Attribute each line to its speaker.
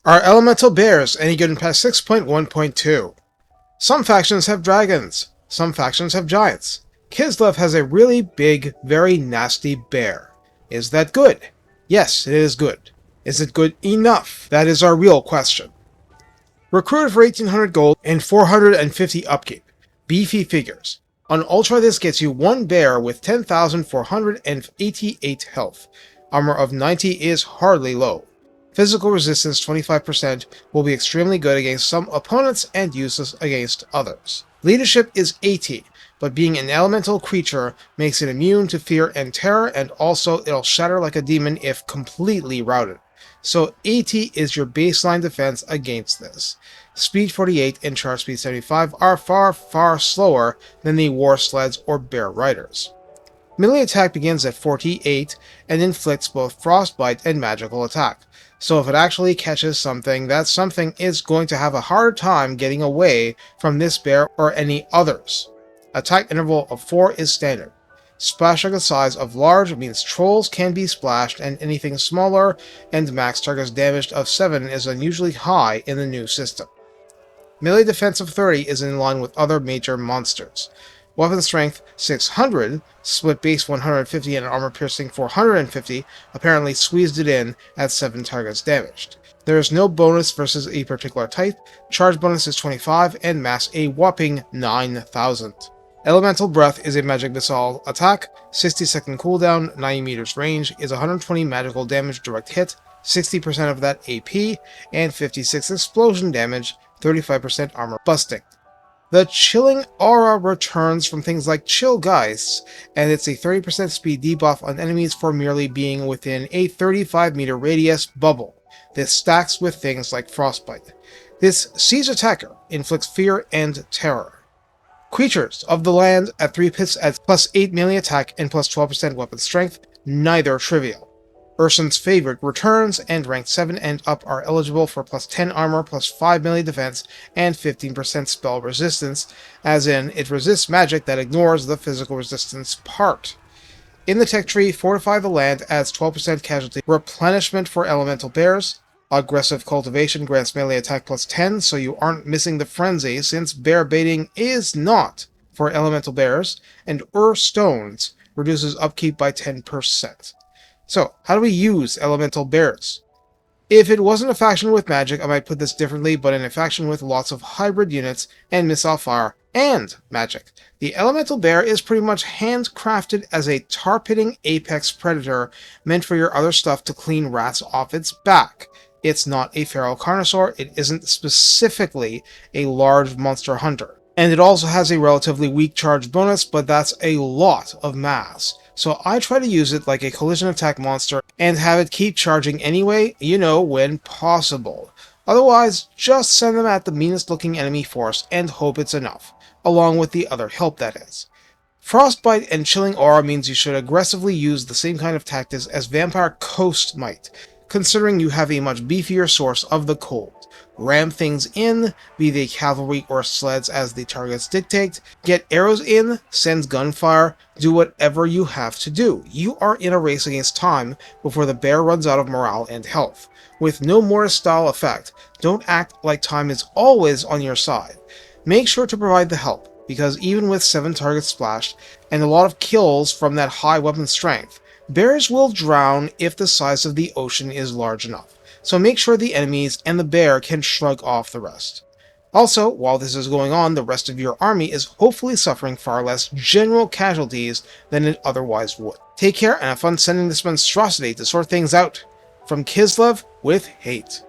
Speaker 1: Are elemental bears any good in patch 6.1.2? Some factions have dragons. Some factions have giants. Kislev has a really big, very nasty bear. Is that good? Yes, it is good. Is it good enough? That is our real question. Recruited for 1800 gold and 450 upkeep. Beefy figures. On Ultra, this gets you one bear with 10,488 health. Armor of 90 is hardly low. Physical resistance 25% will be extremely good against some opponents and useless against others. Leadership is 80, but being an elemental creature makes it immune to fear and terror, and also it'll shatter like a demon if completely routed. So 80 is your baseline defense against this. Speed 48 and charge speed 75 are far slower than the war sleds or bear riders. Melee attack begins at 48 and inflicts both frostbite and magical attack. So if it actually catches something, that something is going to have a hard time getting away from this bear or any others. Attack interval of 4 is standard. Splash target size of large means trolls can be splashed, and anything smaller, and max targets damaged of 7 is unusually high in the new system. Melee defense of 30 is in line with other major monsters. Weapon strength 600, split base 150 and armor piercing 450, apparently squeezed it in at 7 targets damaged. There is no bonus versus a particular type, charge bonus is 25, and mass a whopping 9,000. Elemental Breath is a magic missile attack, 60-second cooldown, 90 meters range, is 120 magical damage direct hit, 60% of that AP, and 56 explosion damage, 35% armor busting. The chilling aura returns from things like chill geists, and it's a 30% speed debuff on enemies for merely being within a 35-meter radius bubble. This stacks with things like frostbite. This siege attacker inflicts fear and terror. Creatures of the land at 3 pits at plus 8 melee attack and plus 12% weapon strength, neither trivial. Urson's favorite returns, and rank 7 and up are eligible for plus 10 armor, plus 5 melee defense, and 15% spell resistance, as in, it resists magic that ignores the physical resistance part. In the tech tree, Fortify the Land adds 12% casualty replenishment for elemental bears. Aggressive Cultivation grants melee attack plus 10, so you aren't missing the frenzy, since bear baiting is not for elemental bears, and Stones reduces upkeep by 10%. So, how do we use elemental bears? If it wasn't a faction with magic, I might put this differently, but in a faction with lots of hybrid units and missile fire and magic, the elemental bear is pretty much handcrafted as a tar-pitting apex predator meant for your other stuff to clean rats off its back. It's not a feral carnosaur, it isn't specifically a large monster hunter. And it also has a relatively weak charge bonus, but that's a lot of mass. So I try to use it like a collision attack monster and have it keep charging anyway, when possible. Otherwise, just send them at the meanest looking enemy force and hope it's enough, along with the other help that is. Frostbite and Chilling Aura means you should aggressively use the same kind of tactics as Vampire Coast might, considering you have a much beefier source of the cold. Ram things in, be they cavalry or sleds as the targets dictate, get arrows in, send gunfire, do whatever you have to do. You are in a race against time before the bear runs out of morale and health. With no Mortis style effect, don't act like time is always on your side. Make sure to provide the help, because even with 7 targets splashed, and a lot of kills from that high weapon strength, bears will drown if the size of the ocean is large enough. So make sure the enemies and the bear can shrug off the rest. Also, while this is going on, the rest of your army is hopefully suffering far less general casualties than it otherwise would. Take care and have fun sending this monstrosity to sort things out. From Kislev with hate.